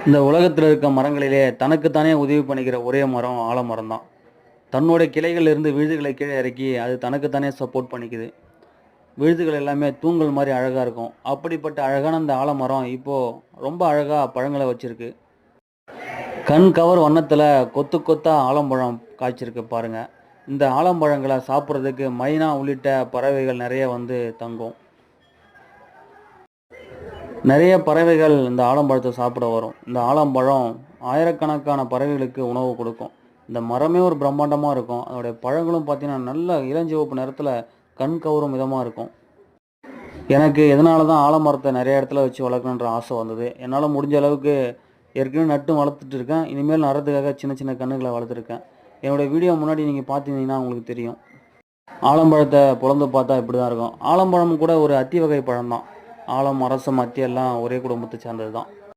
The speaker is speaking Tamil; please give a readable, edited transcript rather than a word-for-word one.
இந்த உலகத்தில் இருக்க மரங்களிலே தனக்குத்தானே உதவி பண்ணிக்கிற ஒரே மரம் ஆலமரம் தான். தன்னோட கிளைகள்ல இருந்து விழுதுகளை கீழே இறக்கி அது தனக்குத்தானே சப்போர்ட் பண்ணிக்குது. விழுதுகள் எல்லாமே தூண்கள் மாதிரி அழகா இருக்கும். அப்படிப்பட்ட அழகான இந்த ஆலமரம் இப்போ ரொம்ப அழகா பழங்களை வச்சிருக்கு. கண் கவர் வண்ணத்துல கொத்து கொத்தா ஆலம்பழம் காய்ச்சிருக்கு பாருங்க. இந்த ஆலம்பழங்களை சாப்பிட்றதுக்கு மைனா உள்ளிட்ட பறவைகள் நிறைய வந்து தங்கும். நிறைய பறவைகள் இந்த ஆலம்பழத்தை சாப்பிட வரும். இந்த ஆலம்பழம் ஆயிரக்கணக்கான பறவைகளுக்கு உணவு கொடுக்கும். இந்த மரமே ஒரு பிரம்மாண்டமாக இருக்கும். அதோடைய பழங்களும் பார்த்தீங்கன்னா நல்ல இளஞ்சிவப்பு நிறத்தில் கண் கவரும் விதமாக இருக்கும். எனக்கு எதனால தான் ஆலமரத்தை நிறைய இடத்துல வச்சு வளர்க்கணுன்ற ஆசை வந்தது. என்னால் முடிஞ்ச அளவுக்கு ஏற்கனவே நட்டு வளர்த்துட்டு இருக்கேன். இனிமேல் நடுறதுக்காக சின்ன சின்ன கன்றுகளை வளர்த்துருக்கேன். என்னுடைய வீடியோ முன்னாடி நீங்கள் பார்த்தீங்கன்னா உங்களுக்கு தெரியும். ஆலம்பழத்தை பிளந்து பார்த்தா இப்படி தான் இருக்கும். ஆலம்பழம் கூட ஒரு அத்தி வகை பழம் தான். ஆலம், அரசம், அத்தி எல்லாம் ஒரே குடும்பத்தை சேர்ந்தது தான்.